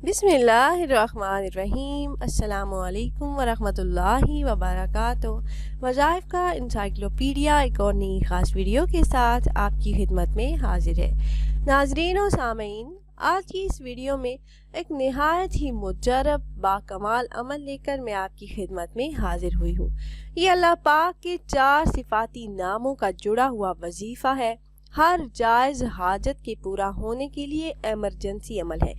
بسم اللہ الرحمن الرحیم۔ السلام علیکم ورحمۃ اللہ وبرکاتہ۔ وظائف کا انسائکلوپیڈیا ایک اور نئی خاص ویڈیو کے ساتھ آپ کی خدمت میں حاضر ہے۔ ناظرین و سامعین، آج کی اس ویڈیو میں ایک نہایت ہی مجرب باکمال عمل لے کر میں آپ کی خدمت میں حاضر ہوئی ہوں۔ یہ اللہ پاک کے 4 صفاتی ناموں کا جڑا ہوا وظیفہ ہے۔ ہر جائز حاجت کے پورا ہونے کے لیے ایمرجنسی عمل ہے۔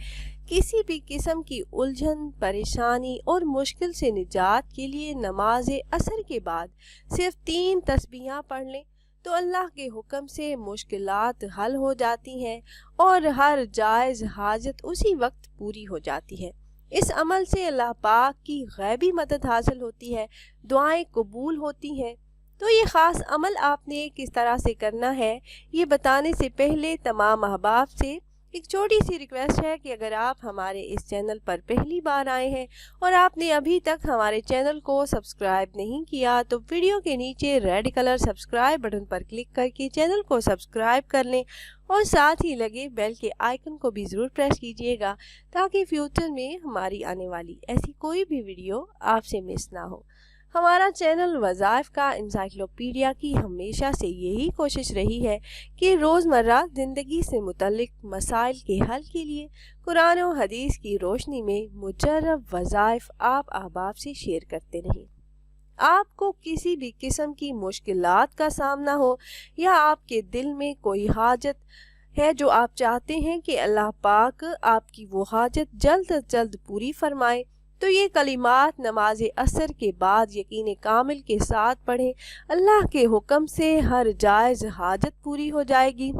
کسی بھی قسم کی الجھن، پریشانی اور مشکل سے نجات کے لیے نماز عصر کے بعد صرف 3 تسبیحاں پڑھ لیں تو اللہ کے حکم سے مشکلات حل ہو جاتی ہیں اور ہر جائز حاجت اسی وقت پوری ہو جاتی ہے۔ اس عمل سے اللہ پاک کی غیبی مدد حاصل ہوتی ہے، دعائیں قبول ہوتی ہیں۔ تو یہ خاص عمل آپ نے کس طرح سے کرنا ہے، یہ بتانے سے پہلے تمام احباب سے ایک چھوٹی سی ریکویسٹ ہے کہ اگر آپ ہمارے اس چینل پر پہلی بار آئے ہیں اور آپ نے ابھی تک ہمارے چینل کو سبسکرائب نہیں کیا تو ویڈیو کے نیچے ریڈ کلر سبسکرائب بٹن پر کلک کر کے چینل کو سبسکرائب کر لیں اور ساتھ ہی لگے بیل کے آئیکن کو بھی ضرور پریس کیجیے گا تاکہ فیوچر میں ہماری آنے والی ایسی کوئی بھی ویڈیو آپ سے مس نہ ہو۔ ہمارا چینل وظائف کا انسائکلوپیڈیا کی ہمیشہ سے یہی کوشش رہی ہے کہ روزمرہ زندگی سے متعلق مسائل کے حل کے لیے قرآن و حدیث کی روشنی میں مجرب وظائف آپ احباب سے شیئر کرتے رہیں۔ آپ کو کسی بھی قسم کی مشکلات کا سامنا ہو یا آپ کے دل میں کوئی حاجت ہے جو آپ چاہتے ہیں کہ اللہ پاک آپ کی وہ حاجت جلد از جلد پوری فرمائے، تو یہ کلمات نماز عصر کے بعد یقین کامل کے ساتھ پڑھیں۔ اللہ کے حکم سے ہر جائز حاجت پوری ہو جائے گی،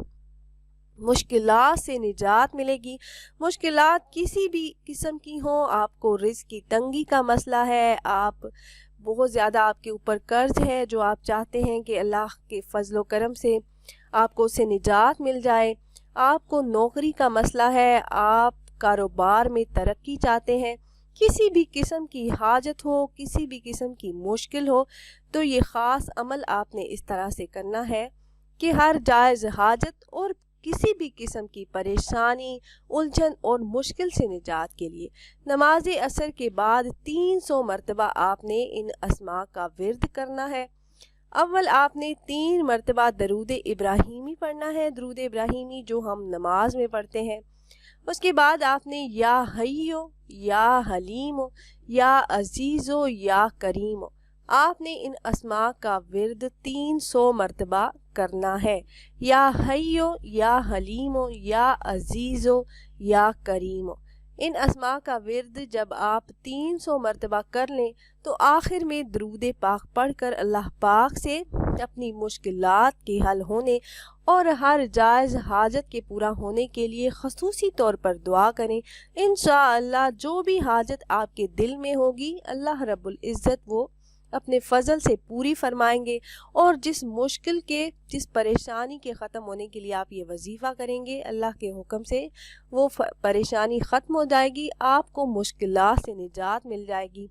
مشکلات سے نجات ملے گی۔ مشکلات کسی بھی قسم کی ہوں، آپ کو رزق کی تنگی کا مسئلہ ہے، آپ بہت زیادہ آپ کے اوپر قرض ہے جو آپ چاہتے ہیں کہ اللہ کے فضل و کرم سے آپ کو اس سے نجات مل جائے، آپ کو نوکری کا مسئلہ ہے، آپ کاروبار میں ترقی چاہتے ہیں، کسی بھی قسم کی حاجت ہو، کسی بھی قسم کی مشکل ہو، تو یہ خاص عمل آپ نے اس طرح سے کرنا ہے کہ ہر جائز حاجت اور کسی بھی قسم کی پریشانی، الجھن اور مشکل سے نجات کے لیے نماز عصر کے بعد 300 مرتبہ آپ نے ان اسماء کا ورد کرنا ہے۔ اول آپ نے 3 مرتبہ درود ابراہیمی پڑھنا ہے، درود ابراہیمی جو ہم نماز میں پڑھتے ہیں۔ اس کے بعد آپ نے یا حیو، یا حلیم، یا عزیزو، یا کریم، آپ نے ان اسماء کا ورد 300 مرتبہ کرنا ہے۔ یا حیو، یا حلیم، یا عزیزو، یا کریم، ان اسماء کا ورد جب آپ 300 مرتبہ کر لیں تو آخر میں درود پاک پڑھ کر اللہ پاک سے اپنی مشکلات کے حل ہونے اور ہر جائز حاجت کے پورا ہونے کے لیے خصوصی طور پر دعا کریں۔ انشاءاللہ جو بھی حاجت آپ کے دل میں ہوگی اللہ رب العزت وہ اپنے فضل سے پوری فرمائیں گے، اور جس مشکل کے، جس پریشانی کے ختم ہونے کے لیے آپ یہ وظیفہ کریں گے اللہ کے حکم سے وہ پریشانی ختم ہو جائے گی، آپ کو مشکلات سے نجات مل جائے گی۔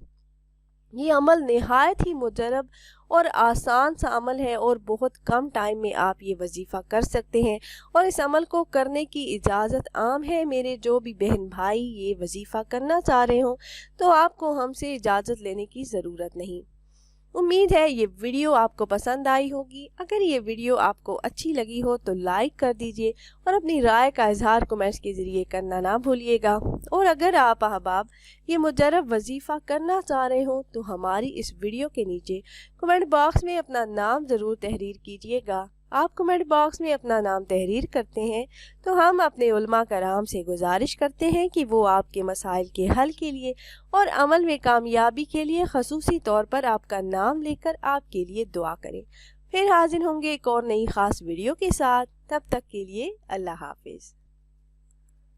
یہ عمل نہایت ہی مجرب اور آسان سا عمل ہے اور بہت کم ٹائم میں آپ یہ وظیفہ کر سکتے ہیں، اور اس عمل کو کرنے کی اجازت عام ہے۔ میرے جو بھی بہن بھائی یہ وظیفہ کرنا چاہ رہے ہوں تو آپ کو ہم سے اجازت لینے کی ضرورت نہیں۔ امید ہے یہ ویڈیو آپ کو پسند آئی ہوگی۔ اگر یہ ویڈیو آپ کو اچھی لگی ہو تو لائک کر دیجئے اور اپنی رائے کا اظہار کمنٹس کے ذریعے کرنا نہ بھولیے گا، اور اگر آپ احباب یہ مجرب وظیفہ کرنا چاہ رہے ہوں تو ہماری اس ویڈیو کے نیچے کمنٹ باکس میں اپنا نام ضرور تحریر کیجئے گا۔ آپ کمنٹ باکس میں اپنا نام تحریر کرتے ہیں تو ہم اپنے علماء کرام سے گزارش کرتے ہیں کہ وہ آپ کے مسائل کے حل کے لیے اور عمل میں کامیابی کے لیے خصوصی طور پر آپ کا نام لے کر آپ کے لیے دعا کریں۔ پھر حاضر ہوں گے ایک اور نئی خاص ویڈیو کے ساتھ، تب تک کے لیے اللہ حافظ۔